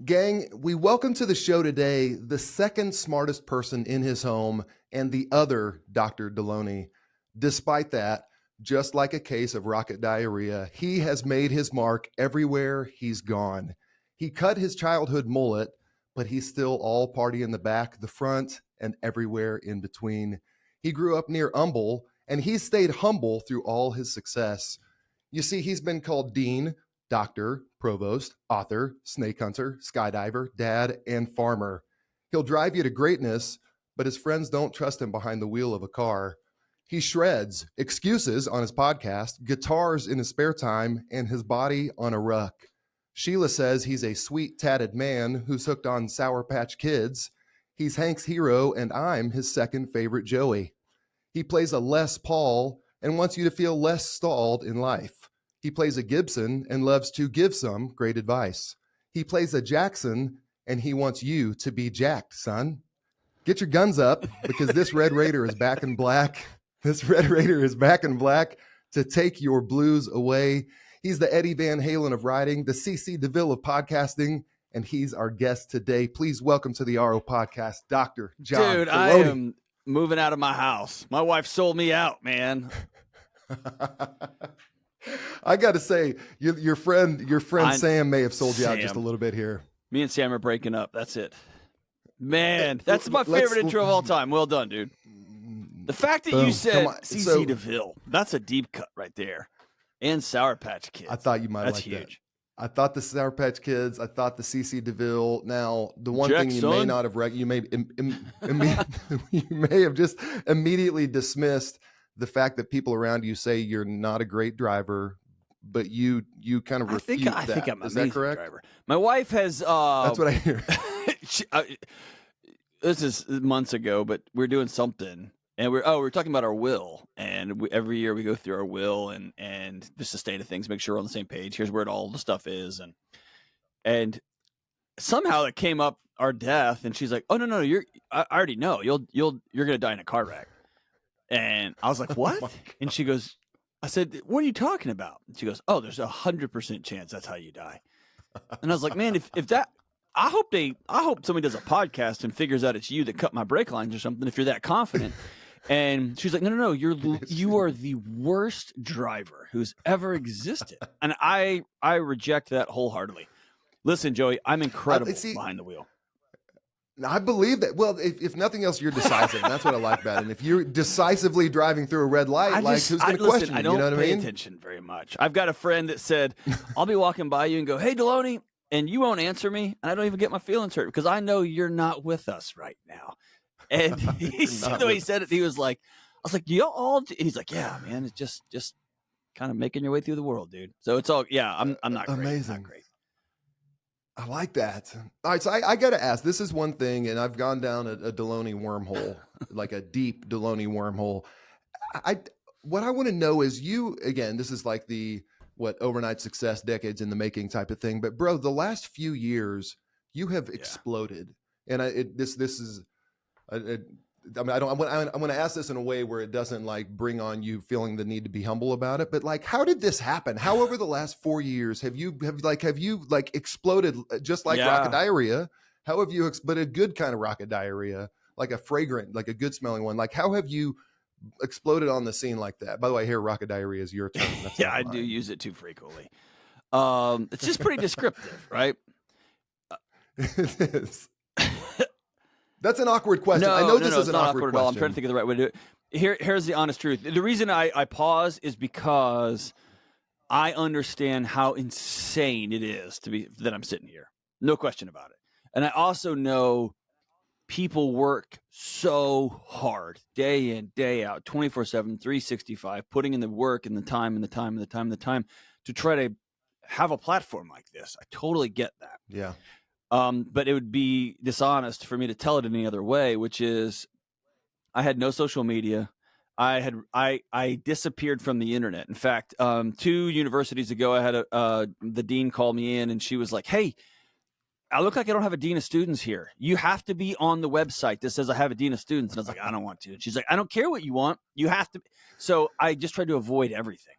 Gang, we welcome to the show today the second smartest person in his home and the other Dr. Delony. Despite that, just like a case of rocket diarrhea, he has made his mark everywhere he's gone. He cut his childhood mullet, but he's still all party in the back, the front, and everywhere in between. He grew up near Humble, and he's stayed humble through all his success. You see, he's been called Dean, Doctor, Provost, Author, Snake Hunter, Skydiver, Dad, and Farmer. He'll drive you to greatness, but his friends don't trust him behind the wheel of a car. He shreds excuses on his podcast, guitars in his spare time, and his body on a ruck. Sheila says he's a sweet, tatted man who's hooked on Sour Patch Kids. He's Hank's hero, and I'm his second favorite Joey. He plays a Les Paul and wants you to feel less stalled in life. He plays a Gibson and loves to give some great advice. He plays a Jackson, and he wants you to be jacked, son. Get your guns up, because this Red Raider is back in black. This Red Raider is back in black to take your blues away. He's the Eddie Van Halen of riding, the CC DeVille of podcasting, and he's our guest today. Please welcome to the Aro Podcast, Dr. John Dude, Delony. I am moving out of my house. My wife sold me out, man. I got to say, your friend Sam may have sold you out just a little bit here. Me and Sam are breaking up. That's it. Man, that's my favorite intro of all time. Well done, dude. The fact that you said CC DeVille, that's a deep cut right there. And Sour Patch Kids. I thought you might like huge. That. I thought the Sour Patch Kids. I thought the CC DeVille. Now, the one Jack, thing you son. may not have you may you may have just immediately dismissed the fact that people around you say you're not a great driver, but you kind of refute that. I think I'm an Is that amazing correct? driver. My wife has. That's what I hear. This is months ago, but we're doing something. And we're talking about our will, and every year we go through our will and just the state of things, make sure we're on the same page. Here's where all the stuff is, and somehow it came up our death, and she's like, "Oh no, I already know you're gonna die in a car wreck." And I was like, "What?" Oh and she goes, "I said, what are you talking about?" And she goes, "Oh, there's 100% chance that's how you die." And I was like, "Man, if that." I hope somebody does a podcast and figures out it's you that cut my brake lines or something. If you're that confident, and she's like, no, you are the worst driver who's ever existed, and I reject that wholeheartedly. Listen, Joey, I'm incredible behind the wheel. I believe that. Well, if nothing else, you're decisive. That's what I like about it. And if you're decisively driving through a red light, who's going to question you? I don't you know what pay I mean? attention very much. I've got a friend that said, I'll be walking by you and go, "Hey, Delony," and you won't answer me, and I don't even get my feelings hurt because I know you're not with us right now. And he said the way he said it, he was like, I was like, "You all," and he's like, "Yeah, man, it's just kind of making your way through the world, dude." So it's all, yeah, I'm not great. Amazing. Not great. I like that. All right, so I got to ask, this is one thing, and I've gone down a Delony wormhole, like a deep Delony wormhole. What I want to know is again, this is like the overnight success, decades in the making type of thing. But bro, the last few years, you have exploded. And I want to ask this in a way where it doesn't like bring on you feeling the need to be humble about it. But like, how did this happen? How over the last 4 years have you exploded just like rocket diarrhea? How have you, but a good kind of rocket diarrhea, like a fragrant, like a good smelling one? Like, how have you exploded on the scene like that? By the way, here, rocket diarrhea is your term. That's yeah, I do use it too frequently. It's just pretty descriptive, right? It is. That's an awkward question. No, I know this is it's an not awkward at all. I'm question. trying to think of the right way to do it. Here's the honest truth. The reason I pause is because I understand how insane it is that I'm sitting here. No question about it. And I also know people work so hard day in, day out, 24/7, 365, putting in the work and the time to try to have a platform like this. I totally get that. Yeah. But it would be dishonest for me to tell it any other way, which is I had no social media. I disappeared from the internet. In fact, 2 universities ago, I had the dean call me in, and she was like, "Hey, I look like I don't have a dean of students here. You have to be on the website that says I have a dean of students." And I was like, "I don't want to." And she's like, "I don't care what you want. You have to." So I just tried to avoid everything.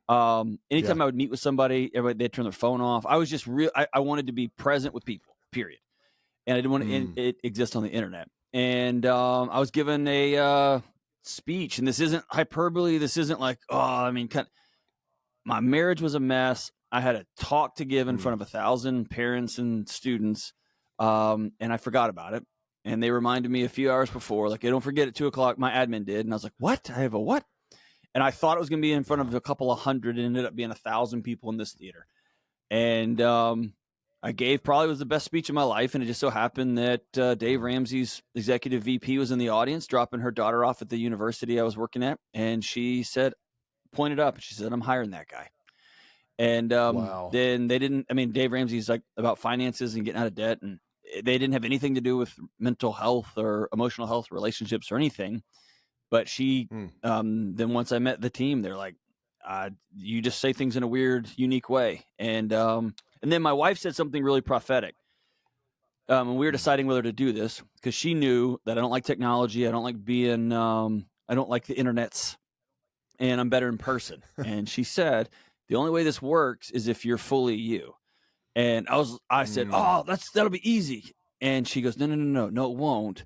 Anytime I would meet with somebody, everybody, they'd turn their phone off. I was just I wanted to be present with people. period. And I didn't want it exist on the internet. And I was given a speech, and this isn't hyperbole. This isn't like, my marriage was a mess. I had a talk to give in front of 1,000 parents and students, and I forgot about it. And they reminded me a few hours before, like, hey, don't forget at 2:00. My admin did, and I was like, what? I have a what? And I thought it was going to be in front of a couple of hundred, and it ended up being 1,000 people in this theater. And I gave probably was the best speech of my life, and it just so happened that Dave Ramsey's executive VP was in the audience, dropping her daughter off at the university I was working at, and she said, pointed up, and she said, I'm hiring that guy. And Wow. then they didn't. I mean, Dave Ramsey's like about finances and getting out of debt, and they didn't have anything to do with mental health or emotional health, relationships or anything. But she, then once I met the team, they're like, you just say things in a weird, unique way. And then my wife said something really prophetic. And we were deciding whether to do this because she knew that I don't like technology. I don't like being, I don't like the internets, and I'm better in person. And she said, the only way this works is if you're fully you. And I said, oh, that'll be easy. And she goes, no, it won't.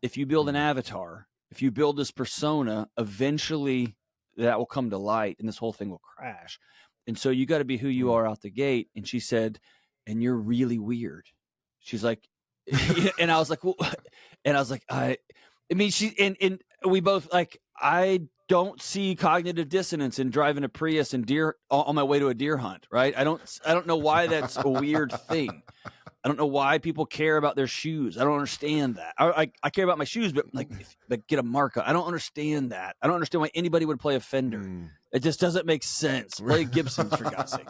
If you build an avatar, if you build this persona, eventually that will come to light and this whole thing will crash. And so you got to be who you are out the gate. And she said, and you're really weird. She's like, and I was like, well, and I was like, and we both like, I don't see cognitive dissonance in driving a Prius and deer on my way to a deer hunt. Right. I don't know why that's a weird thing. I don't know why people care about their shoes. I don't understand that. I care about my shoes, but like get a marker. I don't understand that. I don't understand why anybody would play a Fender. It just doesn't make sense. Play Gibsons for God's sake.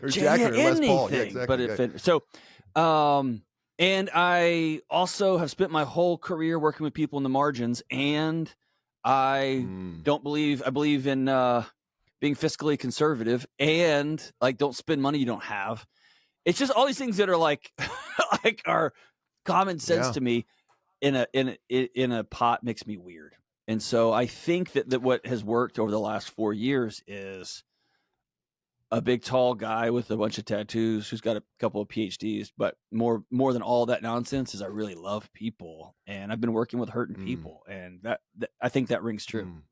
Or Jacket or Les Paul. Yeah, exactly. But Fender. So, and I also have spent my whole career working with people in the margins, and I believe in being fiscally conservative and like don't spend money you don't have. It's just all these things that are like are common sense to me in a pot makes me weird. And so I think that what has worked over the last 4 years is a big tall guy with a bunch of tattoos who's got a couple of PhDs, but more than all that nonsense is I really love people, and I've been working with hurting people, and that I think that rings true.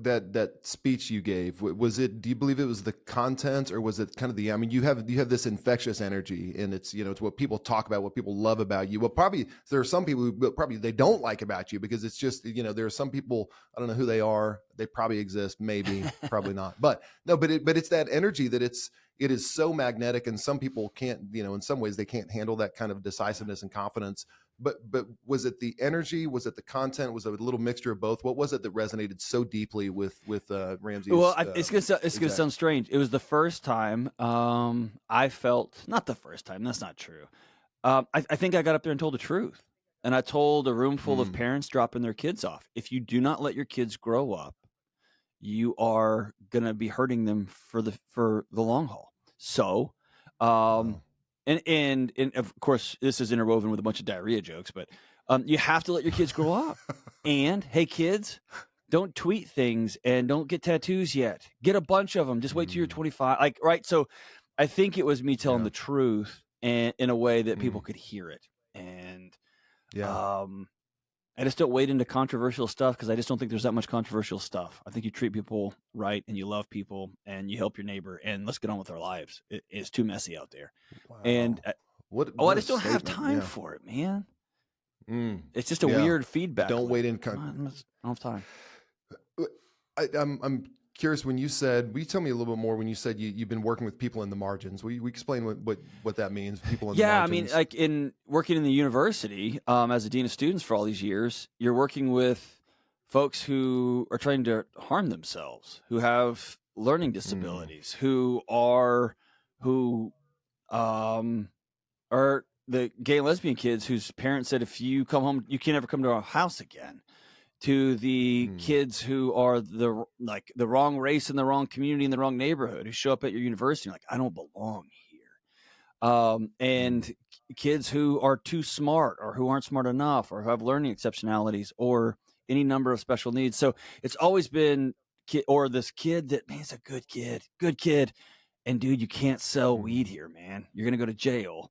That speech you gave, was it, do you believe it was the content, or was it kind of you have this infectious energy, and it's, it's what people talk about, what people love about you. Well, probably there are some people who probably they don't like about you because it's just, there are some people, I don't know who they are. They probably exist, maybe, probably not. But no, but it's that energy that it is so magnetic, and some people can't, in some ways they can't handle that kind of decisiveness and confidence. But was it the energy? Was it the content? Was it a little mixture of both? What was it that resonated so deeply with Ramsey? Well, it's gonna sound strange. It was the first time I felt, not the first time. That's not true. I think I got up there and told the truth, and I told a room full of parents dropping their kids off. If you do not let your kids grow up, you are gonna be hurting them for the long haul. So. And of course, this is interwoven with a bunch of diarrhea jokes, but you have to let your kids grow up. And hey, kids, don't tweet things and don't get tattoos yet. Get a bunch of them. Just wait till you're 25. Like, right. So I think it was me telling the truth and in a way that people could hear it. And I just don't wade into controversial stuff because I just don't think there's that much controversial stuff. I think you treat people right and you love people and you help your neighbor, and let's get on with our lives. It's too messy out there. Wow. And I just don't have time for it, man. It's just a weird feedback. Don't wait in. I don't have time. I'm curious, when you said, will you tell me a little bit more when you said you've been working with people in the margins? Will you explain what that means, people in the margins? I mean, like in working in the university as a dean of students for all these years, you're working with folks who are trying to harm themselves, who have learning disabilities, who are the gay and lesbian kids whose parents said, if you come home, you can never come to our house again. To the kids who are the wrong race in the wrong community in the wrong neighborhood, who show up at your university like, I don't belong here. And kids who are too smart or who aren't smart enough or who have learning exceptionalities or any number of special needs. So it's always been this kid that, man, he's a good kid. And dude, you can't sell weed here, man. You're going to go to jail.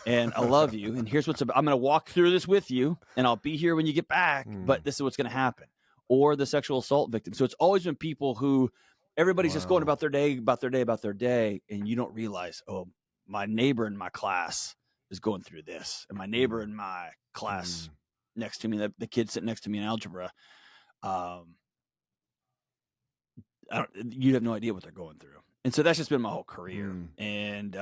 And I love you. And here's what's about. I'm going to walk through this with you, and I'll be here when you get back. But this is what's going to happen. Or the sexual assault victim. So it's always been people who everybody's just going about their day. And you don't realize, oh, my neighbor in my class is going through this. And my neighbor in my class next to me, the kid sitting next to me in algebra, you have no idea what they're going through. And so that's just been my whole career. And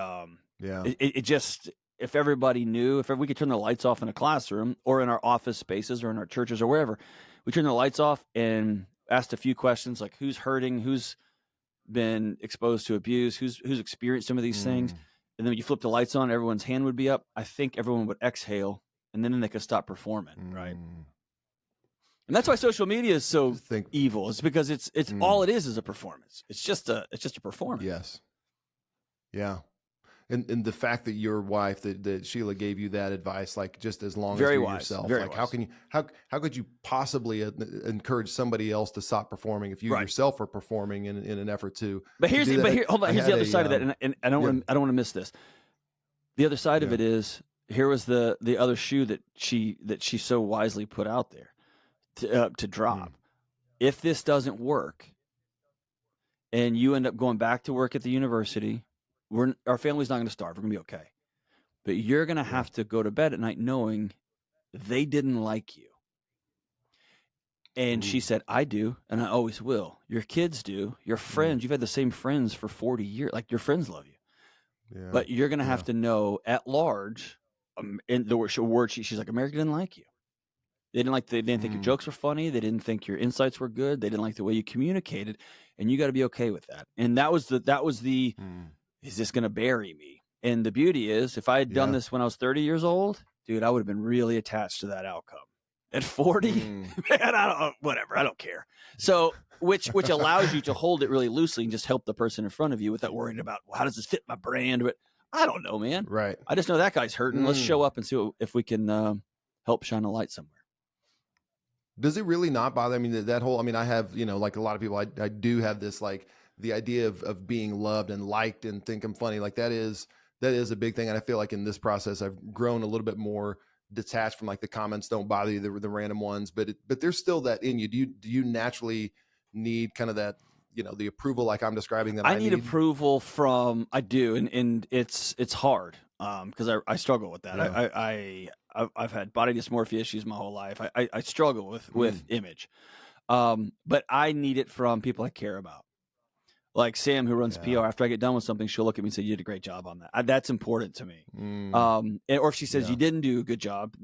it just, if everybody knew, if we could turn the lights off in a classroom or in our office spaces or in our churches or wherever, we turn the lights off and asked a few questions like who's hurting, who's been exposed to abuse, who's experienced some of these things. And then when you flip the lights on, everyone's hand would be up. I think everyone would exhale, and then they could stop performing, right? And that's why social media is so evil. It's because it's all it is a performance. It's just a performance. Yes. Yeah. And the fact that your wife, that Sheila gave you that advice, like just as long Very as you're wise. yourself, Very like wise. how could you possibly encourage somebody else to stop performing if you yourself are performing in an effort to? But here's hold on. Here's the other side of that, and I don't want to miss this. The other side of it is, here was the other shoe that she so wisely put out there to drop. If this doesn't work, and you end up going back to work at the university, our family's not going to starve. We're going to be okay. But you're going to have to go to bed at night knowing they didn't like you. And she said, I do, and I always will. Your kids do. Your friends, you've had the same friends for 40 years. Like, your friends love you. Yeah. But you're going to have to know at large, in the word she's like, America didn't like you. They didn't think your jokes were funny. They didn't think your insights were good. They didn't like the way you communicated. And you got to be okay with that. And that was the is this going to bury me? And the beauty is, if I had done this when I was 30 years old, dude, I would have been really attached to that outcome. At 40, man, I don't care. So, which allows you to hold it really loosely and just help the person in front of you without worrying about, well, how does this fit my brand? But I don't know, man. Right. I just know that guy's hurting. Let's show up and see if we can help shine a light somewhere. Does it really not bother? I mean, that whole, I have, like a lot of people, I do have this, like the idea of being loved and liked and think I'm funny. Like that is a big thing. And I feel like in this process, I've grown a little bit more detached from like the comments don't bother you, the random ones, but there's still that in you. Do you naturally need kind of that, the approval like I'm describing that I need approval from, I do. And it's hard. Cause I struggle with that. Yeah. I've had body dysmorphia issues my whole life. I struggle with image. But I need it from people I care about. Like Sam, who runs PR, after I get done with something, she'll look at me and say, you did a great job on that. That's important to me. Or if she says, you didn't do a good job,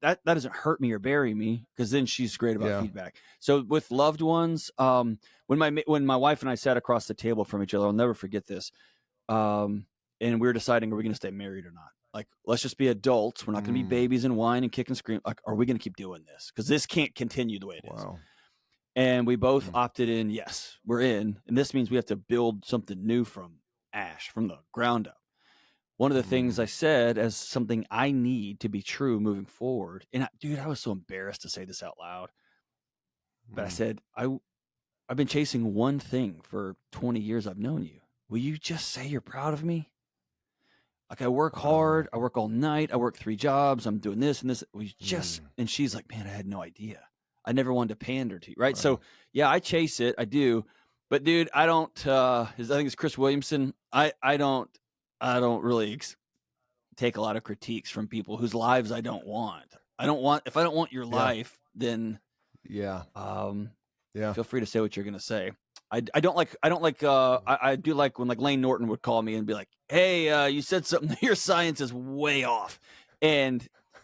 that doesn't hurt me or bury me, because then she's great about feedback. So with loved ones, when my wife and I sat across the table from each other, I'll never forget this. And we were deciding, are we going to stay married or not? Like, let's just be adults. We're not going to be babies and whine and kick and scream. Like, are we going to keep doing this? Because this can't continue the way it is. And we both opted in. Yes, we're in. And this means we have to build something new from ash, from the ground up. One of the things I said as something I need to be true moving forward. And I was so embarrassed to say this out loud. But I said, I've been chasing one thing for 20 years I've known you. Will you just say you're proud of me? Like, I work hard. I work all night. I work 3 jobs. I'm doing this and this. And she's like, man, I had no idea. I never wanted to pander to you, right? So, yeah, I chase it. I do. But, dude, I don't I think it's Chris Williamson. I don't really take a lot of critiques from people whose lives I don't want. If I don't want your life, then feel free to say what you're going to say. I do like when like Lane Norton would call me and be like, hey, you said something, your science is way off.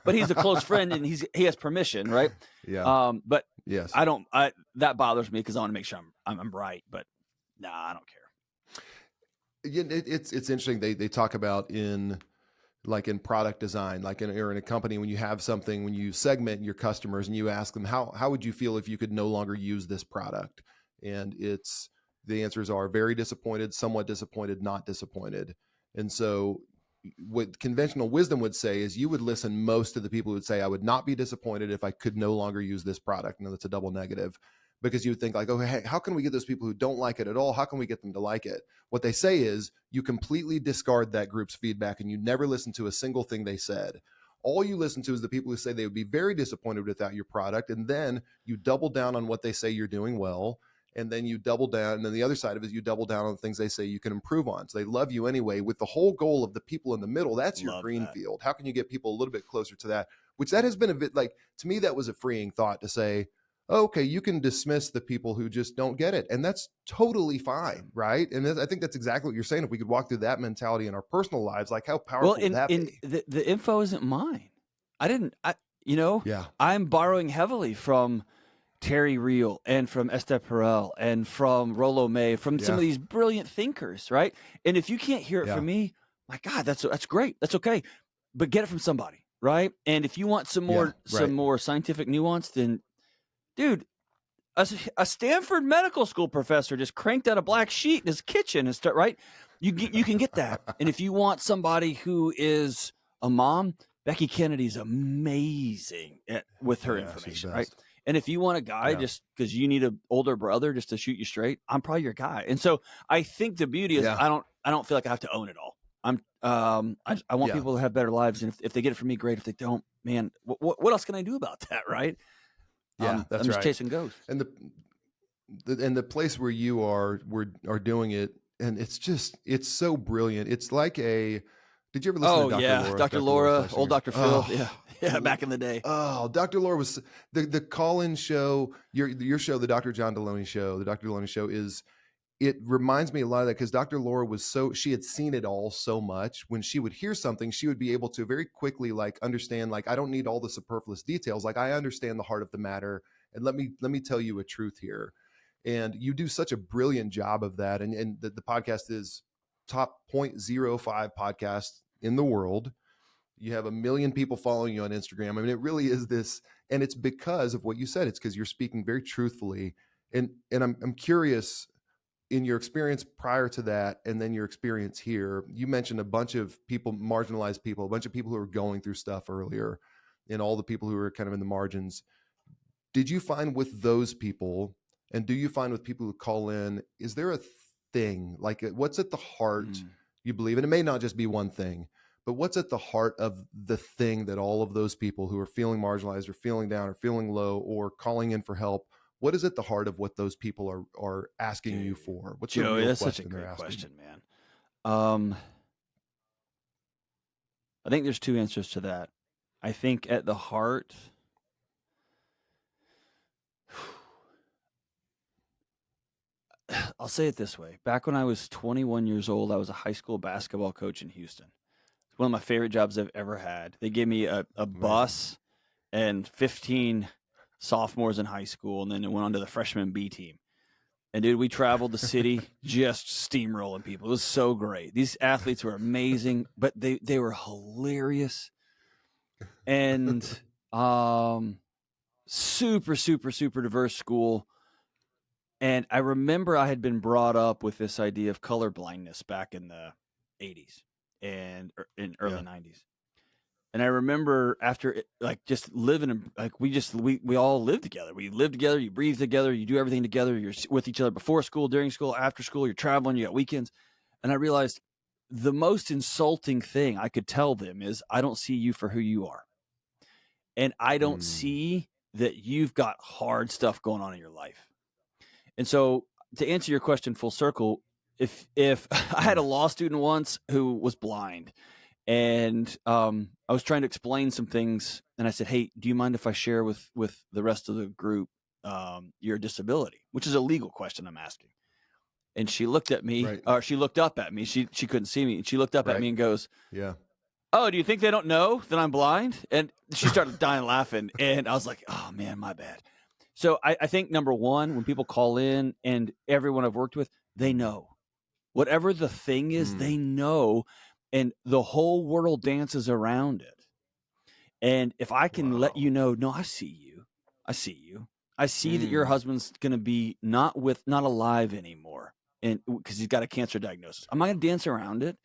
But he's a close friend and he has permission, right? Yeah. But yes, that bothers me because I want to make sure I'm right. But nah, I don't care. Yeah, it's interesting. They talk about in product design, or in a company, when you have something, when you segment your customers and you ask them how would you feel if you could no longer use this product, and the answers are very disappointed, somewhat disappointed, not disappointed. And so what conventional wisdom would say is you would listen most to the people who would say, I would not be disappointed if I could no longer use this product. Now that's a double negative. because you would think like, oh, hey, how can we get those people who don't like it at all? How can we get them to like it? What they say is you completely discard that group's feedback and you never listen to a single thing they said. All you listen to is the people who say they would be very disappointed without your product. And then you double down on what they say you're doing well. And then you double down. And then the other side of it is you double down on the things they say you can improve on. So they love you anyway, with the whole goal of the people in the middle. That's your green field. How can you get people a little bit closer to that? Which that has been a bit like, to me, that was a freeing thought to say, oh, okay, you can dismiss the people who just don't get it. And that's totally fine. Right. And I think that's exactly what you're saying. If we could walk through that mentality in our personal lives, like how powerful would that be? The info isn't mine. I'm borrowing heavily from Terry Real and from Esther Perel and from Rollo May, from some of these brilliant thinkers, right? And if you can't hear it from me, my God, that's great. That's okay. But get it from somebody, right? And if you want some more scientific nuance, then, dude, a Stanford medical school professor just cranked out a black sheet in his kitchen and start, right? You can get that. And if you want somebody who is a mom, Becky Kennedy's amazing with her information, right? And if you want a guy just because you need an older brother just to shoot you straight, I'm probably your guy. And so I think the beauty is I don't feel like I have to own it all. I want people to have better lives, and if they get it from me, great. If they don't, man, what else can I do about that, right? Yeah, that's I'm just chasing ghosts. And the place where you are doing it, and it's so brilliant. It's like a. Did you ever listen to Dr. Laura? Dr. Laura, old Dr. Phil. Yeah, back in the day. Oh, Dr. Laura was the call-in show, your show, the Dr. John Delony Show. The Dr. Delony Show it reminds me a lot of that because Dr. Laura she had seen it all so much. When she would hear something, she would be able to very quickly understand, I don't need all the superfluous details. I understand the heart of the matter. And let me tell you a truth here. And you do such a brilliant job of that. And the podcast is top 0.05 podcast in the world. You have 1 million people following you on Instagram. I mean, it really is this, and it's because of what you said. It's because you're speaking very truthfully. And I'm curious, in your experience prior to that, and then your experience here, you mentioned a bunch of people, marginalized people, a bunch of people who are going through stuff earlier, and all the people who are kind of in the margins. Did you find with those people, and do you find with people who call in, is there a thing, what's at the heart you believe? And it may not just be one thing, but what's at the heart of the thing that all of those people who are feeling marginalized or feeling down or feeling low or calling in for help, what is at the heart of what those people are asking you for? What's Joey, that's such a great question, man. I think there's 2 answers to that. I think at the heart, I'll say it this way. Back when I was 21 years old, I was a high school basketball coach in Houston. It's one of my favorite jobs I've ever had. They gave me a bus and 15 sophomores in high school, and then it went on to the freshman B team. And dude, we traveled the city just steamrolling people. It was so great. These athletes were amazing, but they were hilarious and super, super, super diverse school. And I remember I had been brought up with this idea of color blindness back in the 80s and in early 90s. And I remember after just living we all live together. We live together, you breathe together, you do everything together. You're with each other before school, during school, after school, you're traveling, you got weekends. And I realized the most insulting thing I could tell them is, I don't see you for who you are. And I don't see that you've got hard stuff going on in your life. And so to answer your question full circle, if I had a law student once who was blind, and I was trying to explain some things, and I said, hey, do you mind if I share with the rest of the group your disability, which is a legal question I'm asking. And she looked at me, or she looked up at me. She couldn't see me. And she looked up at me and goes, oh, do you think they don't know that I'm blind? And she started dying laughing. And I was like, oh, man, my bad. So I think, number one, when people call in, and everyone I've worked with, they know. Whatever the thing is, they know. And the whole world dances around it. And if I can let you know, no, I see you. I see you. I see that your husband's going to be not alive anymore, and because he's got a cancer diagnosis. I'm not going to dance around it.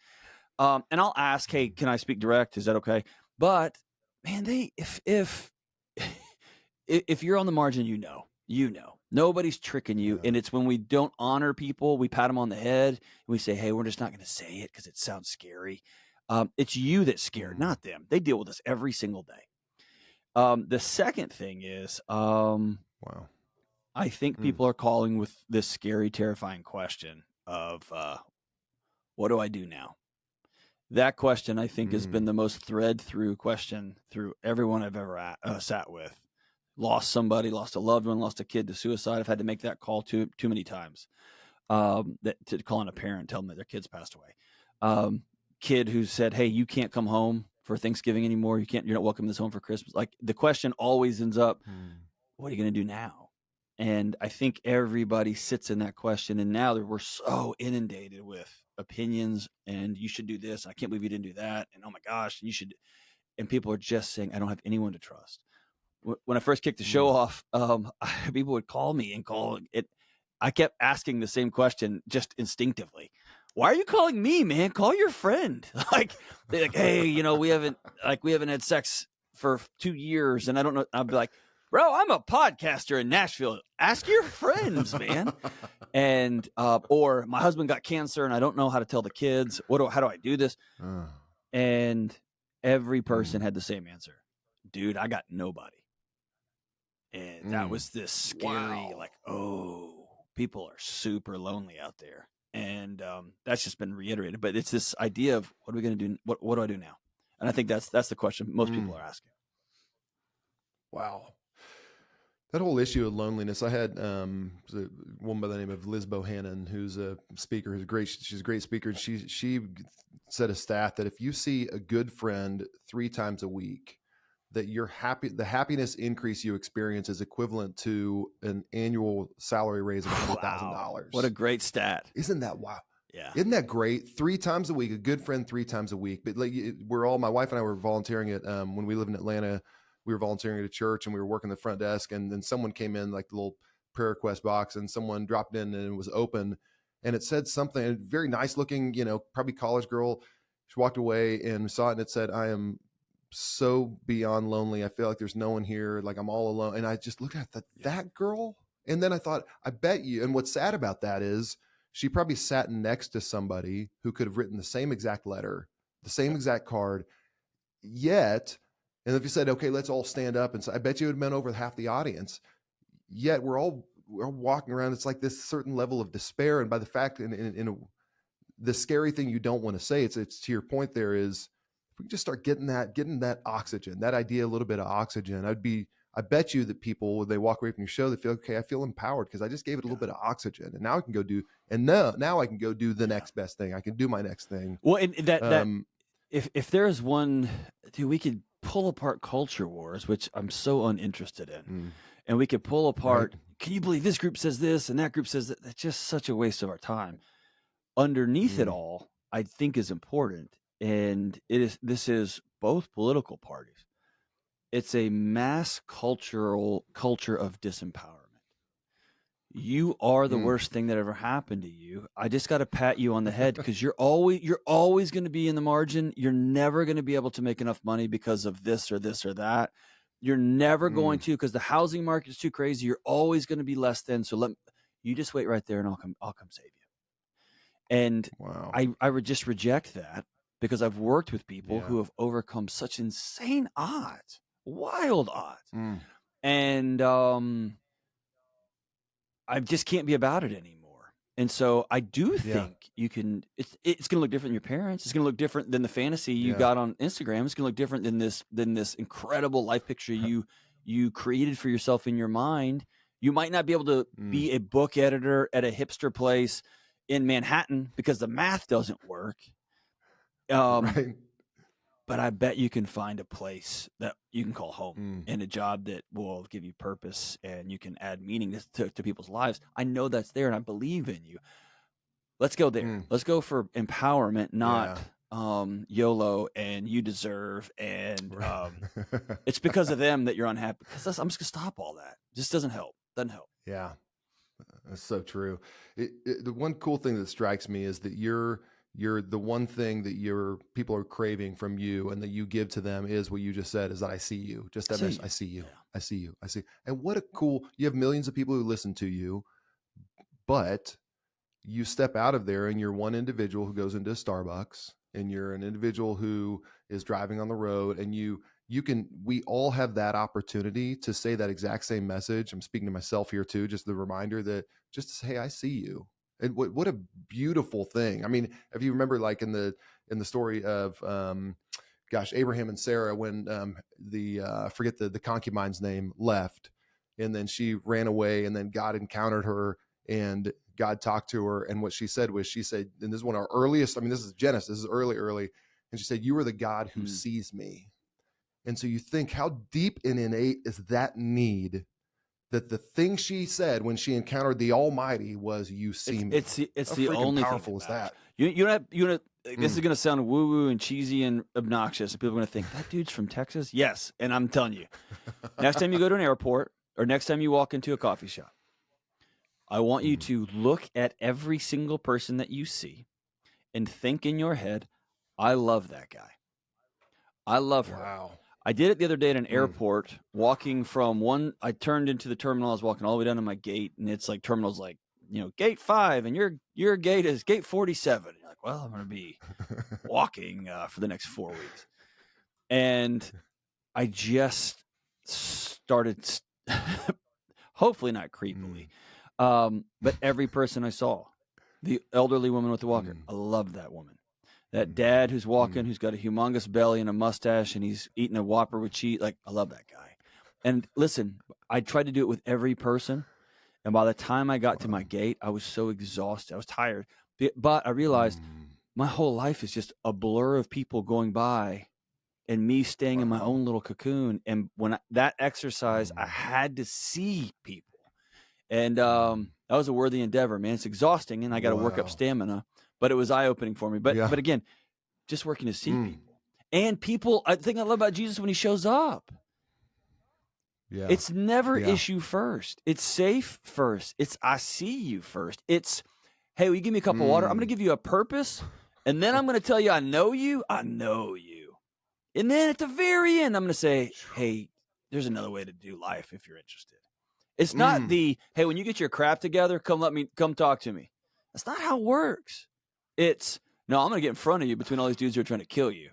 And I'll ask, hey, can I speak direct? Is that okay? But man, if you're on the margin, you know, Nobody's tricking you. Yeah. And it's when we don't honor people, we pat them on the head and we say, hey, we're just not going to say it because it sounds scary. It's you that's scared, not them. They deal with this every single day. The second thing is, Wow. I think people are calling with this scary, terrifying question of, what do I do now? That question, I think, has been the most thread through question through everyone I've ever sat with. Lost somebody, lost a loved one, lost a kid to suicide. I've had to make that call too many times. To call in a parent, tell them that their kid's passed away. Kid who said, hey, you can't come home for Thanksgiving anymore. You're not welcome to this home for Christmas. Like, the question always ends up, what are you going to do now? And I think everybody sits in that question. And now that we're so inundated with opinions and you should do this. I can't believe you didn't do that. And oh my gosh, you should. And people are just saying, I don't have anyone to trust. When I first kicked the show off, people would call me and call it. I kept asking the same question just instinctively. Why are you calling me, man? Call your friend. They're like, hey, we haven't had sex for 2 years. And I don't know. I'll be like, bro, I'm a podcaster in Nashville. Ask your friends, man. And, or my husband got cancer and I don't know how to tell the kids. How do I do this? And every person had the same answer. Dude, I got nobody. And that was this scary, people are super lonely out there. And that's just been reiterated. But it's this idea of, what are we going to do? What do I do now? And I think that's the question most people are asking. Wow. That whole issue of loneliness. I had a woman by the name of Liz Bohannon, who's a speaker, she's a great speaker. And she said a stat that if you see a good friend 3 times a week, that the happiness increase you experience is equivalent to an annual salary raise of $100,000. What a great stat. Isn't that wow? Yeah. Isn't that great? 3 times a week, a good friend 3 times a week. But my wife and I were volunteering at, when we lived in Atlanta, we were volunteering at a church and we were working the front desk, and then someone came in, like the little prayer request box, and someone dropped in and it was open and it said something, very nice looking, probably college girl. She walked away and saw it and it said, I am so beyond lonely. I feel like there's no one here. Like, I'm all alone. And I just looked at that girl. And then I thought, I bet you, and what's sad about that is she probably sat next to somebody who could have written the same exact letter, the same exact card, yet, and if you said, okay, let's all stand up, and so I bet you it would have been over half the audience. Yet we're all walking around. It's like this certain level of despair. And by the fact, the scary thing you don't want to say, it's to your point there is, if we just start getting that oxygen, that idea, a little bit of oxygen, I bet you that people, when they walk away from your show, they feel, okay, I feel empowered because I just gave it a little bit of oxygen, and now I can go do, now I can go do the next best thing. I can do my next thing. Well, and that if there's one, dude, we could pull apart culture wars, which I'm so uninterested in, and we could pull apart. Right. Can you believe this group says this and that group says that? That's just such a waste of our time. Underneath it all, I think is important. And this is both political parties. It's a mass culture of disempowerment. You are the worst thing that ever happened to you. I just got to pat you on the head because you're always going to be in the margin. You're never going to be able to make enough money because of this or that. You're never going to, because the housing market is too crazy. You're always going to be less than. So you just wait right there, and I'll come save you. And wow. I would just reject that. Because I've worked with people who have overcome such insane odds, wild odds. And I just can't be about it anymore. And so I do think you can, it's going to look different than your parents. It's going to look different than the fantasy you got on Instagram. It's going to look different than this incredible life picture you created for yourself in your mind. You might not be able to be a book editor at a hipster place in Manhattan because the math doesn't work. Right. But I bet you can find a place that you can call home and a job that will give you purpose and you can add meaning to people's lives. I know that's there and I believe in you. Let's go there. Let's go for empowerment, not YOLO and you deserve. And it's because of them that you're unhappy. I'm just going to stop all that. It just doesn't help. Doesn't help. Yeah, that's so true. The one cool thing that strikes me is that you're you're the one thing that your people are craving from you and that you give to them is what you just said, is that I see you. Just that message, I see you. Yeah. I see you. I see. And what a cool, you have millions of people who listen to you, but you step out of there and you're one individual who goes into a Starbucks, and you're an individual who is driving on the road, and we all have that opportunity to say that exact same message. I'm speaking to myself here too, just the reminder that just to say, hey, I see you. And what a beautiful thing. I mean, if you remember, like in the story of, Abraham and Sarah, when I forget the concubine's name, left, and then she ran away, and then God encountered her, and God talked to her. And what she said, and this is one of our earliest, I mean, this is Genesis, this is early. And she said, you are the God who sees me. And so you think, how deep and innate is that need, that the thing she said when she encountered the Almighty was, you see me. It's how the only powerful thing is that? This is going to sound woo-woo and cheesy and obnoxious. And people are going to think, that dude's from Texas? Yes. And I'm telling you, next time you go to an airport, or next time you walk into a coffee shop, I want you to look at every single person that you see and think in your head, I love that guy. I love her. Wow. I did it the other day at an airport, walking from I turned into the terminal. I was walking all the way down to my gate, and it's like terminal's like, gate 5, and your gate is gate 47. You're like, well, I'm going to be walking for the next 4 weeks. And I just started, hopefully not creepily, but every person I saw, the elderly woman with the walker, I love that woman. That dad who's walking, who's got a humongous belly and a mustache, and he's eating a Whopper with cheese. Like, I love that guy. And listen, I tried to do it with every person. And by the time I got to my gate, I was so exhausted. I was tired. But I realized my whole life is just a blur of people going by and me staying in my own little cocoon. And when that exercise, I had to see people. And that was a worthy endeavor, man. It's exhausting, and I got to work up stamina. But it was eye-opening for me. But again, just working to see people. And people, I think I love about Jesus when he shows up. Yeah. It's never issue first. It's safe first. It's I see you first. It's, hey, will you give me a cup of water? I'm going to give you a purpose. And then I'm going to tell you I know you. I know you. And then at the very end, I'm going to say, hey, there's another way to do life if you're interested. It's not hey, when you get your crap together, come talk to me. That's not how it works. It's, no, I'm going to get in front of you between all these dudes who are trying to kill you.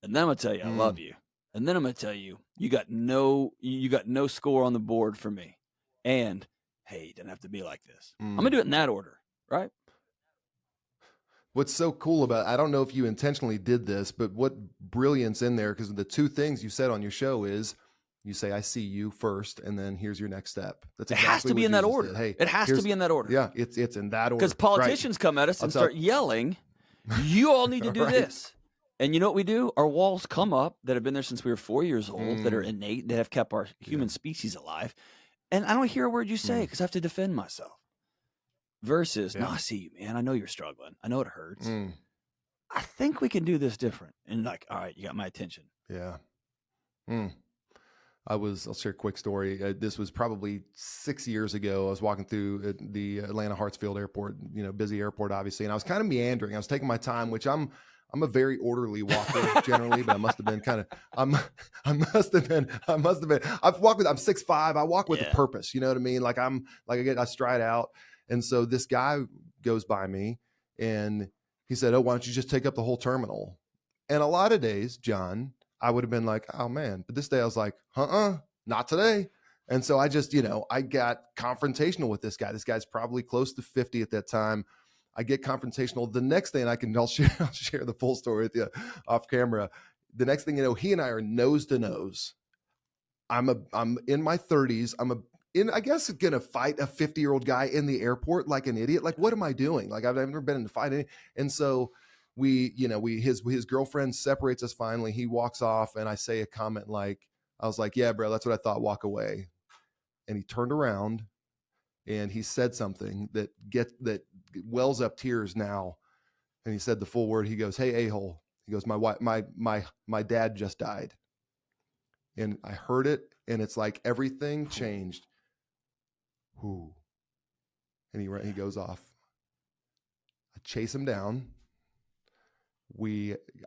And then I'm going to tell you I love you. And then I'm going to tell you, you got no score on the board for me. And, hey, you didn't have to be like this. I'm going to do it in that order, right? What's so cool about, I don't know if you intentionally did this, but what brilliance in there, because the two things you said on your show is, you say, I see you first, and then here's your next step. That's exactly it has to be in that order. Hey, it has to be in that order. Yeah, it's in that order. Because politicians come at us and start yelling, you all need to do this. And you know what we do? Our walls come up that have been there since we were 4 years old, that are innate, that have kept our human species alive. And I don't hear a word you say because I have to defend myself. Versus, no, I see you, man. I know you're struggling. I know it hurts. I think we can do this different. And like, all right, you got my attention. Yeah. I'll share a quick story. This was probably 6 years ago. I was walking through the Atlanta Hartsfield Airport, busy airport, obviously. And I was kind of meandering. I was taking my time, which I'm a very orderly walker generally, but I must have been I must have been, I'm 6'5". I walk with a purpose. You know what I mean? I stride out. And so this guy goes by me and he said, oh, why don't you just take up the whole terminal? And a lot of days, John, I would have been like, oh man, but this day I was like, not today. And so I just, I got confrontational with this guy. This guy's probably close to 50 at that time. I get confrontational. The next thing I'll share the full story with you off camera. The next thing you know, he and I are nose to nose. I'm in my 30s. I guess going to fight a 50-year-old guy in the airport like an idiot. Like, what am I doing? Like, I've never been in a fight. And so his girlfriend separates us finally. He walks off and I say a comment like, I was like, yeah, bro, that's what I thought. Walk away. And he turned around and he said something that wells up tears now. And he said the full word. He goes, hey, a-hole. He goes, my dad just died. And I heard it and it's like everything changed. Whoo. And he goes off. I chase him down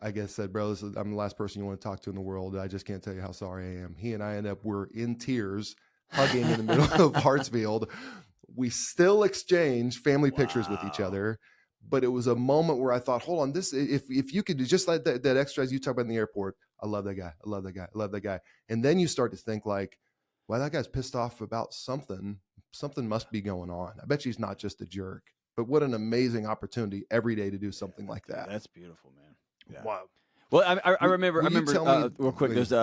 I guess said, bro, I'm the last person you want to talk to in the world. I just can't tell you how sorry I am. He and I were in tears, hugging in the middle of Hartsfield. We still exchange family pictures with each other, but it was a moment where I thought, hold on, if you could do just like that exercise you talk about in the airport, I love that guy. I love that guy. I love that guy. And then you start to think like, well, that guy's pissed off about something. Something must be going on. I bet he's not just a jerk. But what an amazing opportunity every day to do something like that. That's beautiful, man. Yeah. Wow. Well, I remember real quick, please.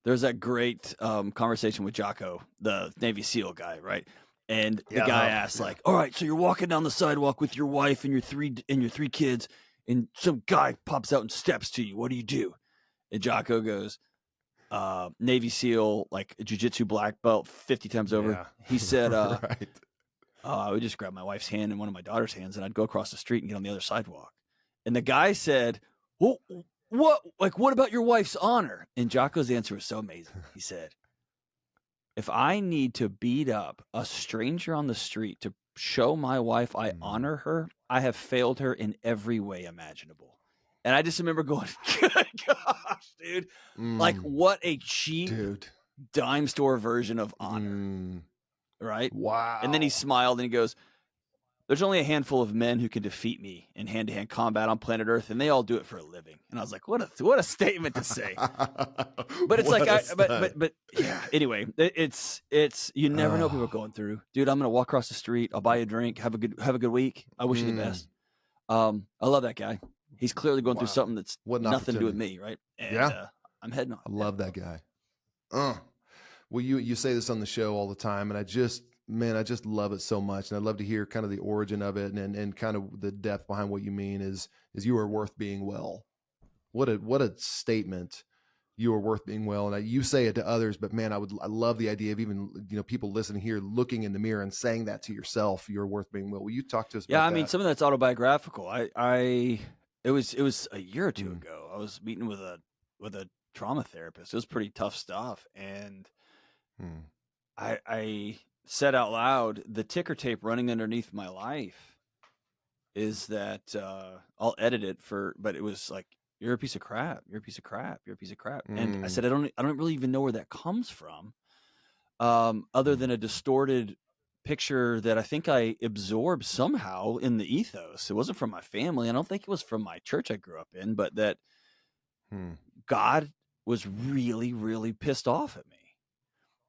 there's that great conversation with Jocko, the Navy SEAL guy, right? And the guy asks like, all right, so you're walking down the sidewalk with your wife and your three kids, and some guy pops out and steps to you. What do you do? And Jocko goes, Navy SEAL, like a jiu-jitsu black belt 50 times over. Yeah. He said, right. I would just grab my wife's hand and one of my daughter's hands, and I'd go across the street and get on the other sidewalk. And the guy said, well, what about your wife's honor? And Jocko's answer was so amazing. He said, if I need to beat up a stranger on the street to show my wife I honor her, I have failed her in every way imaginable. And I just remember going, good gosh, dude. Like, what a cheap dime store version of honor. Right? Wow. And then he smiled and he goes, there's only a handful of men who can defeat me in hand-to-hand combat on planet Earth, and they all do it for a living. And I was like, what a statement to say. But it's like, but yeah, anyway, it's you never know what people are going through. Dude, I'm going to walk across the street. I'll buy you a drink. Have a good week. I wish you the best. I love that guy. He's clearly going through something that's nothing to do with me, right? And I'm heading on. I love that guy. Well, you say this on the show all the time, and I just love it so much. And I'd love to hear kind of the origin of it and kind of the depth behind what you mean is you are worth being well. What a statement. You are worth being well. And you say it to others, but man, I love the idea of even, people listening here, looking in the mirror and saying that to yourself, you're worth being well. Will you talk to us about that? Yeah, I mean, some of that's autobiographical. It was a year or two ago. I was meeting with a trauma therapist. It was pretty tough stuff. And I said out loud, the ticker tape running underneath my life is that I'll edit it but it was like, you're a piece of crap. You're a piece of crap. You're a piece of crap. And I said, I don't really even know where that comes from, other than a distorted picture that I think I absorbed somehow in the ethos. It wasn't from my family. I don't think it was from my church I grew up in, but that God was really, really pissed off at me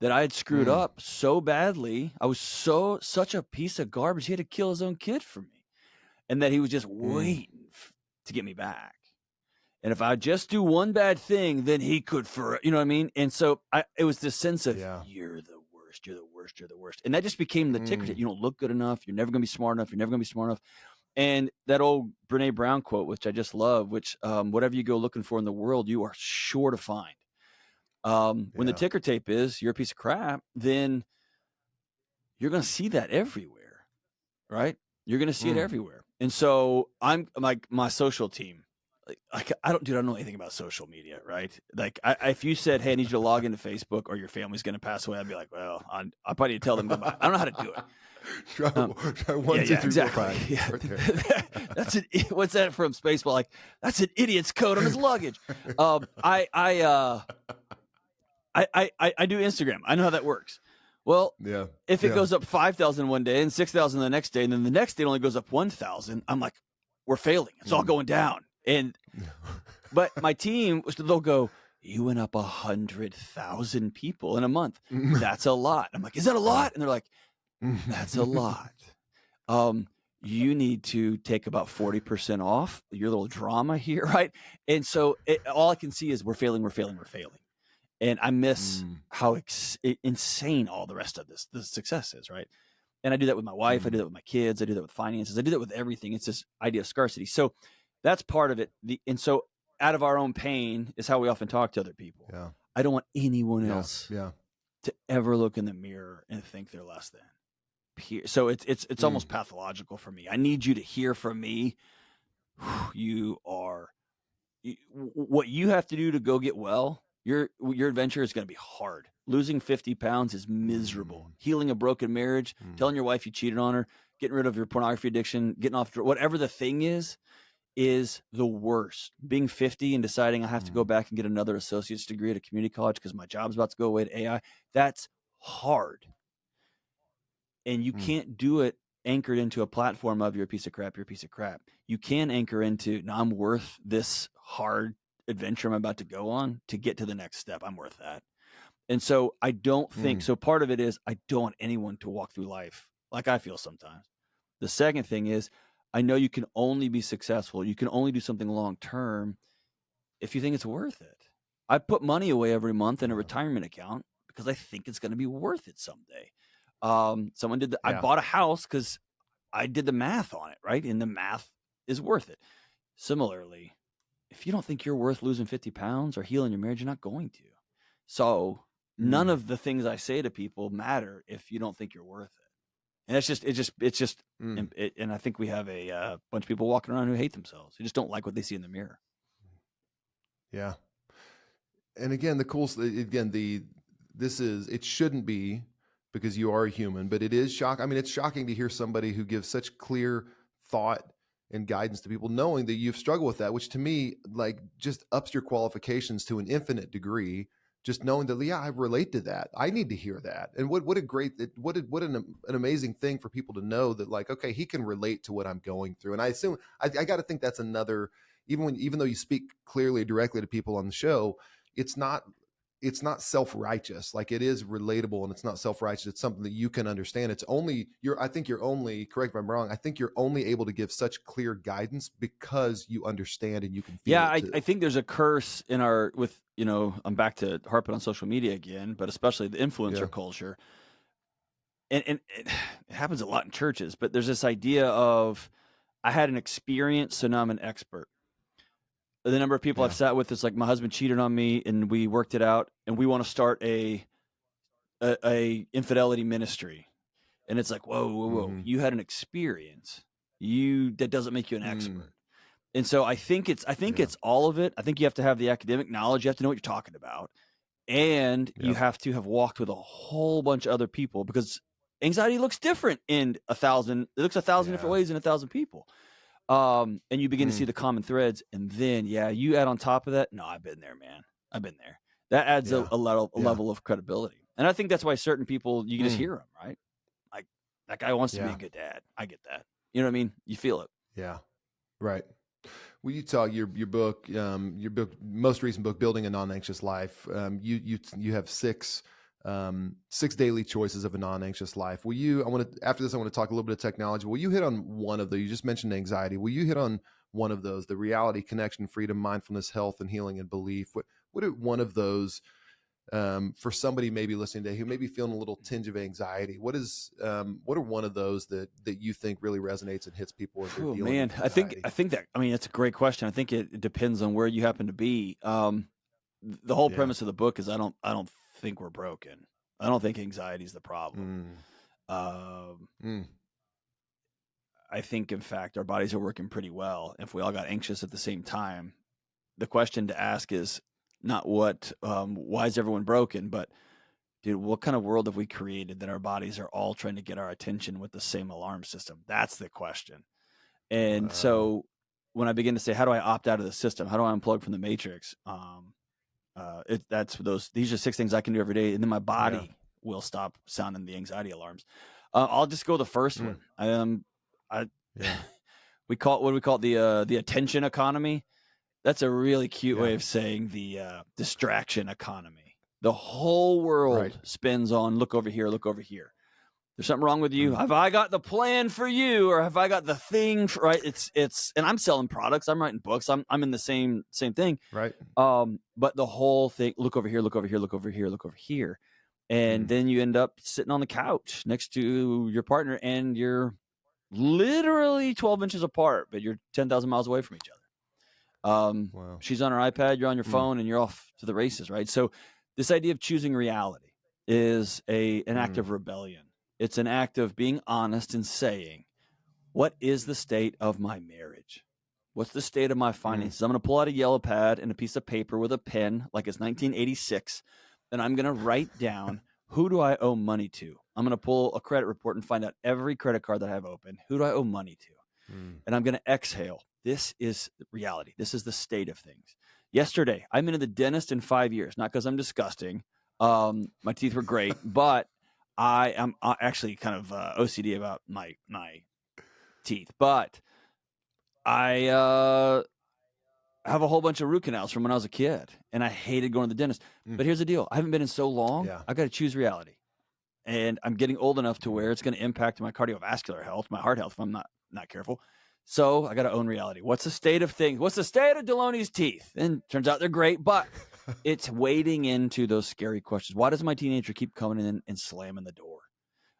that I had screwed up so badly. I was such a piece of garbage. He had to kill his own kid for me, and that he was just waiting to get me back. And if I just do one bad thing, then he could you know what I mean? And so it was this sense of you're the worst, you're the worst, you're the worst. And that just became the ticker tape. You don't look good enough. You're never going to be smart enough. You're never going to be smart enough. And that old Brene Brown quote, which I just love, which whatever you go looking for in the world, you are sure to find. When the ticker tape is you're a piece of crap, then you're going to see that everywhere, right? You're going to see it everywhere. And so I'm like my social team. Like, I don't know anything about social media, right? Like, if you said, "Hey, I need you to log into Facebook, or your family's going to pass away," I'd be like, "Well, I probably need to tell them goodbye." I don't know how to do it. Try 1, 2, 3, 4, 5. Yeah. Right there. That's what's that from Spaceball? Like, that's an idiot's code on his luggage. I do Instagram. I know how that works. Well, if it goes up 5,000 one day and 6,000 the next day, and then the next day it only goes up 1,000, I'm like, we're failing. It's all going down. But my team, they'll go, you went up 100,000 people in a month. That's a lot. I'm like, is that a lot? And they're like, that's a lot. You need to take about 40% off your little drama here, right? And so all I can see is we're failing. And I miss how insane all the rest of the success is, right? And I do that with my wife. I do that with my kids. I do that with finances. I do that with everything. It's this idea of scarcity. So that's part of it. And so out of our own pain is how we often talk to other people. Yeah. I don't want anyone else to ever look in the mirror and think they're less than. So it's almost pathological for me. I need you to hear from me. What you have to do to go get well. Your adventure is going to be hard. Losing 50 pounds is miserable. Healing a broken marriage, telling your wife you cheated on her, getting rid of your pornography addiction, getting off, whatever the thing is the worst. Being 50 and deciding I have to go back and get another associate's degree at a community college because my job's about to go away to AI, that's hard. And you can't do it anchored into a platform of you're a piece of crap, you're a piece of crap. You can anchor into, no, I'm worth this hard adventure I'm about to go on to get to the next step. I'm worth that. And so I don't think, so part of it is I don't want anyone to walk through life like I feel sometimes. The second thing is I know you can only be successful. You can only do something long-term if you think it's worth it. I put money away every month in a retirement account because I think it's going to be worth it someday. Someone did I bought a house because I did the math on it, right? And the math is worth it. Similarly, if you don't think you're worth losing 50 pounds or healing your marriage, you're not going to. So none of the things I say to people matter if you don't think you're worth it. And and I think we have a bunch of people walking around who hate themselves. Who just don't like what they see in the mirror. Yeah. And again, it shouldn't be, because you are a human, but it is shocking. I mean, it's shocking to hear somebody who gives such clear thought and guidance to people, knowing that you've struggled with that, which to me, like, just ups your qualifications to an infinite degree. Just knowing that, I relate to that. I need to hear that. And what an amazing thing for people to know that, like, okay, he can relate to what I'm going through. And I assume I got to think that's another, even though you speak clearly, directly to people on the show, it's not self-righteous. Like, it is relatable, and it's not self-righteous. It's something that you can understand. It's only I think you're only, correct me if I'm wrong, I think you're only able to give such clear guidance because you understand and you can feel it too. I think there's a curse in I'm back to harping on social media again, but especially the influencer culture. And it happens a lot in churches, but there's this idea of, I had an experience, so now I'm an expert. The number of people I've sat with is like, my husband cheated on me and we worked it out and we want to start a infidelity ministry. And it's like, whoa. You had an experience. That doesn't make you an expert. And so I think it's all of it. I think you have to have the academic knowledge. You have to know what you're talking about. And you have to have walked with a whole bunch of other people, because anxiety looks different in 1,000. It looks 1,000 different ways in 1,000 people. And you begin to see the common threads, and then you add on top of that. No, I've been there, man. I've been there. That adds a level of credibility, and I think that's why certain people, you can just hear them, right? Like, that guy wants to be a good dad. I get that. You know what I mean? You feel it. Yeah, right. Well, you talk your book, most recent book, Building a Non-Anxious Life. You have six daily choices of a non-anxious life. After this, I want to talk a little bit of technology. Will you hit on one of those? You just mentioned anxiety. Will you hit on one of those, the reality, connection, freedom, mindfulness, health, and healing and belief? What are one of those, for somebody maybe listening today who may be feeling a little tinge of anxiety? What are one of those that you think really resonates and hits people as they're dealing with anxiety? I think that, it's a great question. I think it depends on where you happen to be. The whole premise of the book is I don't think we're broken. I don't think anxiety is the problem. I think, in fact, our bodies are working pretty well. If we all got anxious at the same time, the question to ask is not why is everyone broken, but, dude, what kind of world have we created that our bodies are all trying to get our attention with the same alarm system? That's the question. And so when I begin to say, how do I opt out of the system? How do I unplug from the matrix? These are 6 things I can do every day, and then my body will stop sounding the anxiety alarms. I'll just go the first one. We call it the attention economy. That's a really cute way of saying the distraction economy. The whole world spins on look over here, look over here. There's something wrong with you. Have I got the plan for you, or have I got the thing? Right? It's and I'm selling products. I'm writing books. I'm in the same thing. Right. But the whole thing, look over here, look over here, look over here, look over here. And then you end up sitting on the couch next to your partner, and you're literally 12 inches apart, but you're 10,000 miles away from each other. She's on her iPad, you're on your phone, and you're off to the races, right? So this idea of choosing reality is an act of rebellion. It's an act of being honest and saying, what is the state of my marriage? What's the state of my finances? I'm going to pull out a yellow pad and a piece of paper with a pen like it's 1986, and I'm going to write down Who do I owe money to? I'm going to pull a credit report and find out every credit card that I have open. Who do I owe money to? And I'm going to exhale. This is reality. This is the state of things. Yesterday, I've been to the dentist in 5 years, not because I'm disgusting. My teeth were great, but I am actually kind of OCD about my teeth. But I have a whole bunch of root canals from when I was a kid, and I hated going to the dentist. But here's the deal. I haven't been in so long. Yeah. I got to choose reality. And I'm getting old enough to where it's going to impact my cardiovascular health, my heart health, if I'm not careful. So I got to own reality. What's the state of things? What's the state of Delony's teeth? And turns out they're great, but it's wading into those scary questions. Why does my teenager keep coming in and slamming the door?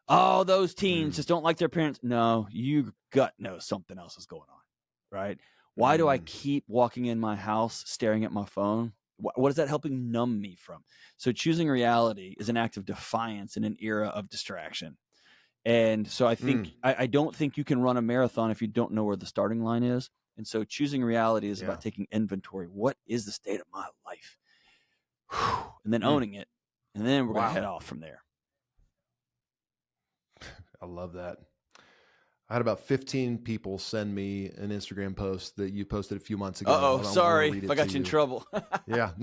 Oh, those teens just don't like their parents. No, you gut knows something else is going on, right? Why do I keep walking in my house staring at my phone? What is that helping numb me from? So choosing reality is an act of defiance in an era of distraction. And so I think I don't think you can run a marathon if you don't know where the starting line is. And so choosing reality is about taking inventory. What is the state of my life? And then owning it. And then we're going to head off from there. I love that. I had about 15 people send me an Instagram post that you posted a few months ago. Uh-oh, sorry if I got you in trouble. Yeah.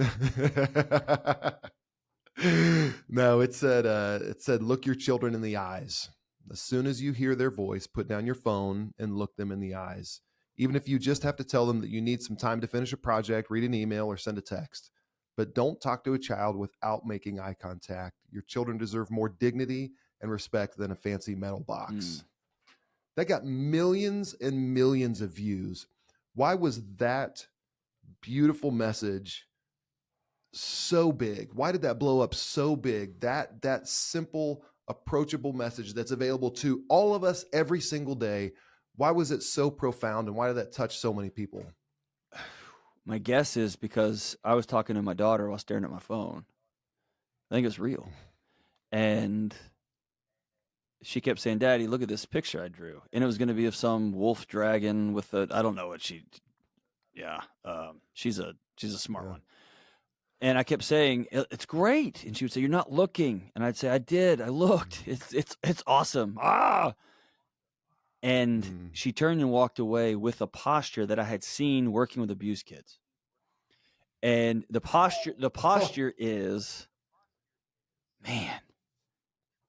No, it said, look your children in the eyes. As soon as you hear their voice, put down your phone and look them in the eyes. Even if you just have to tell them that you need some time to finish a project, read an email, or send a text. But don't talk to a child without making eye contact. Your children deserve more dignity and respect than a fancy metal box. That got millions and millions of views. Why was that beautiful message so big? Why did that blow up so big? That simple, approachable message that's available to all of us every single day. Why was it so profound, and why did that touch so many people? My guess is because I was talking to my daughter while staring at my phone. I think it's real. And she kept saying, Daddy, look at this picture I drew. And it was going to be of some wolf dragon with I don't know what she's a smart one. And I kept saying, it's great. And she would say, you're not looking. And I'd say, I did. I looked. It's awesome. And she turned and walked away with a posture that I had seen working with abused kids. And the posture is, man,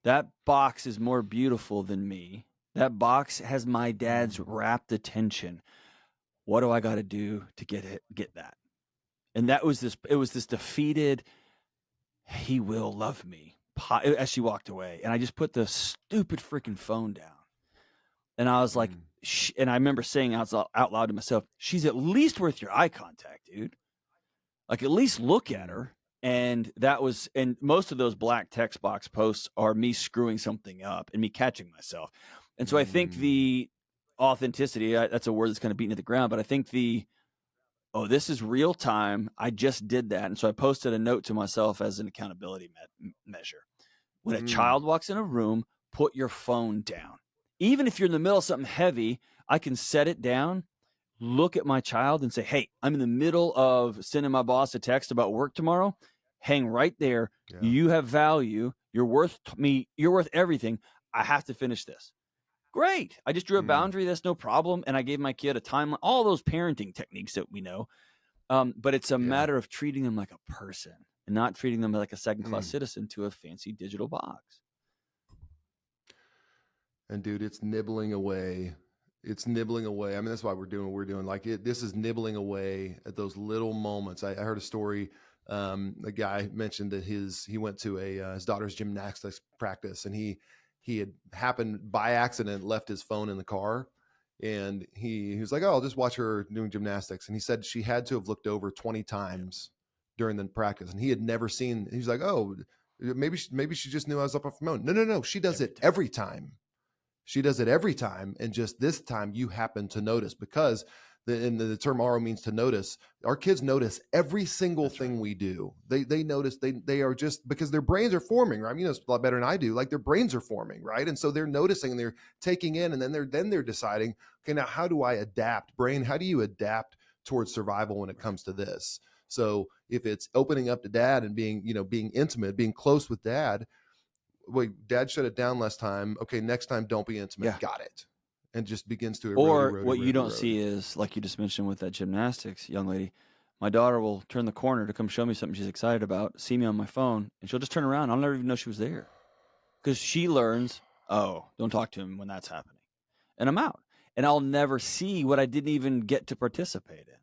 that box is more beautiful than me. That box has my dad's rapt attention. What do I got to do to get that? And it was this defeated, he will love me, as she walked away. And I just put the stupid freaking phone down. And I was like, and I remember saying out loud to myself, she's at least worth your eye contact, dude. Like, at least look at her. And most of those black text box posts are me screwing something up and me catching myself. And so I think the authenticity, that's a word that's kind of beaten to the ground, but I think this is real time. I just did that. And so I posted a note to myself as an accountability measure. When a child walks in a room, put your phone down. Even if you're in the middle of something heavy, I can set it down, look at my child and say, hey, I'm in the middle of sending my boss a text about work tomorrow. Hang right there. Yeah. You have value. You're worth me. You're worth everything. I have to finish this. Great. I just drew a boundary. That's no problem. And I gave my kid a timeline, all those parenting techniques that we know. But it's a matter of treating them like a person and not treating them like a second-class citizen to a fancy digital box. And dude, it's nibbling away. It's nibbling away. I mean, that's why we're doing what we're doing. Like, this is nibbling away at those little moments. I heard a story. A guy mentioned that he went to his daughter's gymnastics practice, and he had happened by accident left his phone in the car, and he was like, oh, I'll just watch her doing gymnastics. And he said she had to have looked over 20 times during the practice, and he had never seen. He was like, oh, maybe she just knew I was up off her phone. No. She does it every time. She does it every time. And just this time you happen to notice, because the term Aro means to notice. Our kids notice every single thing we do. They notice, they are just, because their brains are forming, right? I mean, you know, it's a lot better than I do. Like, their brains are forming, right? And so they're noticing and they're taking in, and then they're deciding, okay, now how do I adapt? Brain, how do you adapt towards survival when it comes to this? So if it's opening up to dad and being intimate, being close with dad, wait, Dad shut it down last time. Okay, next time, don't be intimate. Yeah. Got it. And just begins to erode. Or what you don't see is, like you just mentioned with that gymnastics young lady, my daughter will turn the corner to come show me something she's excited about, see me on my phone, and she'll just turn around. I'll never even know she was there. Because she learns, oh, don't talk to him when that's happening. And I'm out. And I'll never see what I didn't even get to participate in.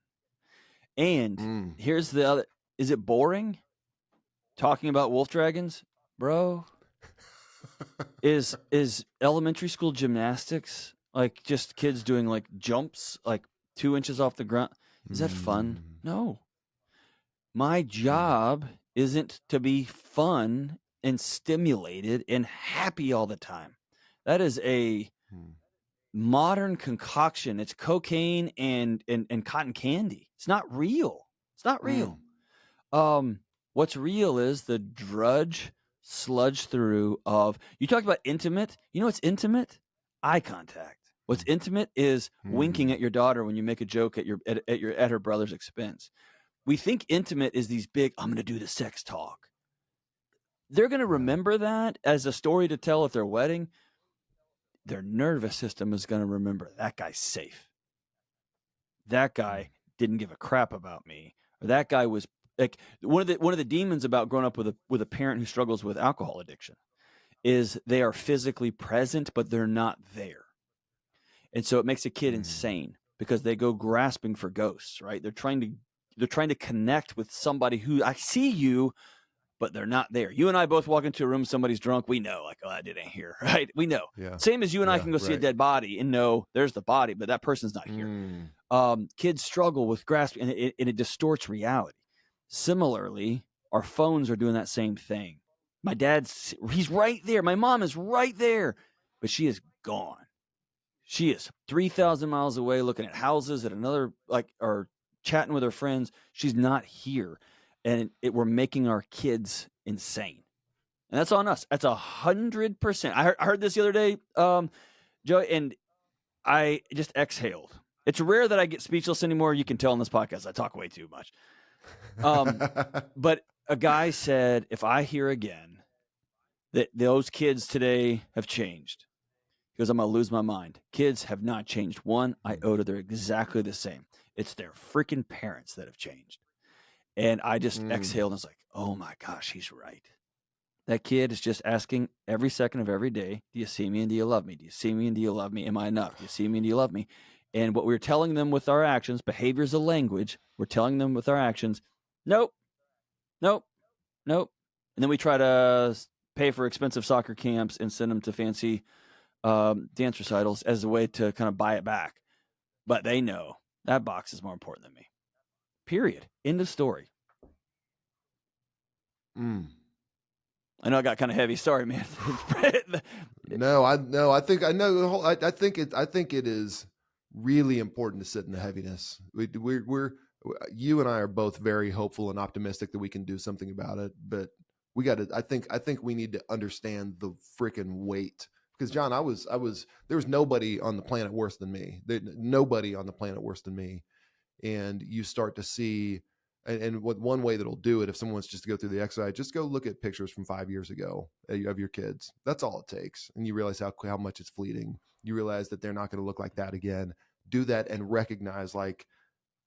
And here's the other, is it boring talking about wolf dragons? Bro, is elementary school gymnastics like just kids doing like jumps like 2 inches off the ground? Is that fun? No. My job isn't to be fun and stimulated and happy all the time. That is a modern concoction. It's cocaine and cotton candy. It's not real. It's not real. What's real is the drudge sludge through of, you talked about intimate. You know what's intimate? Eye contact. What's intimate is winking at your daughter when you make a joke at her brother's expense. We think intimate is these big, I'm going to do the sex talk. They're going to remember that as a story to tell at their wedding. Their nervous system is going to remember that guy's safe. That guy didn't give a crap about me. Or that guy was like, one of the demons about growing up with a parent who struggles with alcohol addiction is they are physically present, but they're not there. And so it makes a kid insane because they go grasping for ghosts, right? They're trying to connect with somebody who, I see you, but they're not there. You and I both walk into a room, somebody's drunk. We know, like, oh, that dude ain't here, right? We know. Yeah. Same as you and I can go see a dead body and know there's the body, but that person's not here. Kids struggle with grasping, and it distorts reality. Similarly, our phones are doing that same thing. My he's right there. My mom is right there, but she is gone. She is 3,000 miles away looking at houses at another, or chatting with her friends. She's not here. And we're making our kids insane. And that's on us. That's 100%. I heard this the other day, Joe, and I just exhaled. It's rare that I get speechless anymore. You can tell on this podcast I talk way too much. But a guy said, if I hear again that those kids today have changed, he goes, I'm going to lose my mind. Kids have not changed one iota. They're exactly the same. It's their freaking parents that have changed. And I just exhaled and was like, oh my gosh, he's right. That kid is just asking every second of every day, do you see me and do you love me? Do you see me and do you love me? Am I enough? Do you see me and do you love me? And what we're telling them with our actions, behaviors of language, we're telling them with our actions, nope, nope, nope. And then we try to pay for expensive soccer camps and send them to fancy dance recitals as a way to kind of buy it back. But they know that box is more important than me. Period. End of story. I know I got kind of heavy. Sorry, man. I think I know. I think it is really important to sit in the heaviness. We're you and I are both very hopeful and optimistic that we can do something about it, but we got to. I think we need to understand the freaking weight. Because John, there was nobody on the planet worse than me. Nobody on the planet worse than me. And you start to see, and what one way that'll do it, if someone wants just to go through the exercise, just go look at pictures from 5 years ago of your kids. That's all it takes. And you realize how much it's fleeting. You realize that they're not going to look like that again. Do that and recognize, like,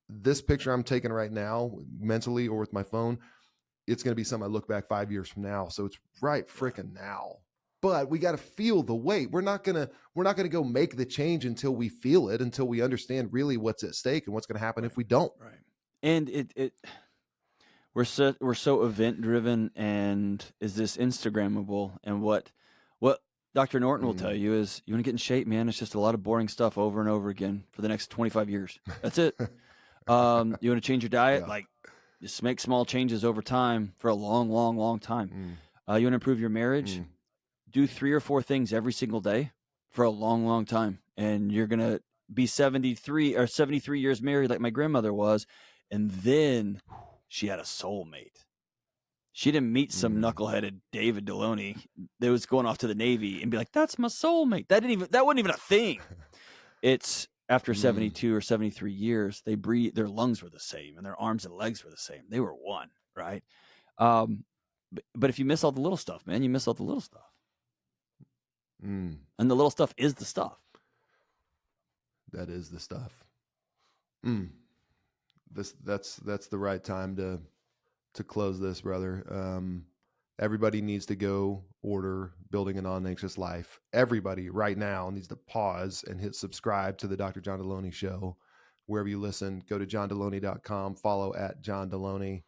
this picture I'm taking right now, mentally or with my phone, it's going to be something I look back 5 years from now. So it's right freaking now. But we got to feel the weight. We're not gonna go make the change until we feel it, until we understand really what's at stake and what's going to happen if we don't. Right. And we're so event driven, and is this Instagrammable? And what Dr. Norton will tell you is, you want to get in shape, man. It's just a lot of boring stuff over and over again for the next 25 years. That's it. You want to change your diet? Like, just make small changes over time for a long, long, long time. You want to improve your marriage? Do 3 or 4 things every single day for a long, long time. And you're going to be 73 years married like my grandmother was. And then she had a soulmate. She didn't meet some knuckleheaded David Delony that was going off to the Navy and be like, that's my soulmate. That wasn't even a thing. It's after 72 or 73 years, they breathe, their lungs were the same and their arms and legs were the same. They were one, right? But if you miss all the little stuff, man, you miss all the little stuff. And the little stuff is the stuff. That is the stuff. That's the right time to close this, brother. Everybody needs to go order Building a Non-Anxious Life. Everybody right now needs to pause and hit subscribe to the Dr. John Delony Show. Wherever you listen, go to johndelony.com, follow at John Delony.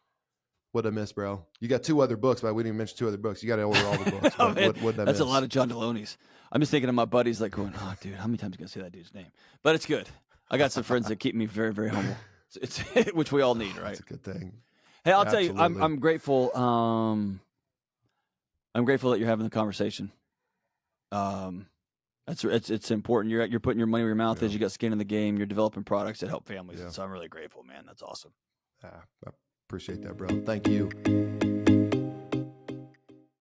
What'd I miss, bro? You got 2 other books, but we didn't mention 2 other books. You got to order all the books. Oh, what'd I that's miss? a lot of John Delony's. I'm just thinking of my buddies like going, oh, dude, how many times are you going to say that dude's name? But it's good. I got some friends that keep me very, very humble, it's which we all need, right? That's a good thing. Hey, I'll Absolutely. tell you, I'm grateful. I'm grateful that you're having the conversation. It's important. You're putting your money where your mouth is. You got skin in the game. You're developing products that help families. Yeah. And so I'm really grateful, man. That's awesome. I appreciate that, bro. Thank you.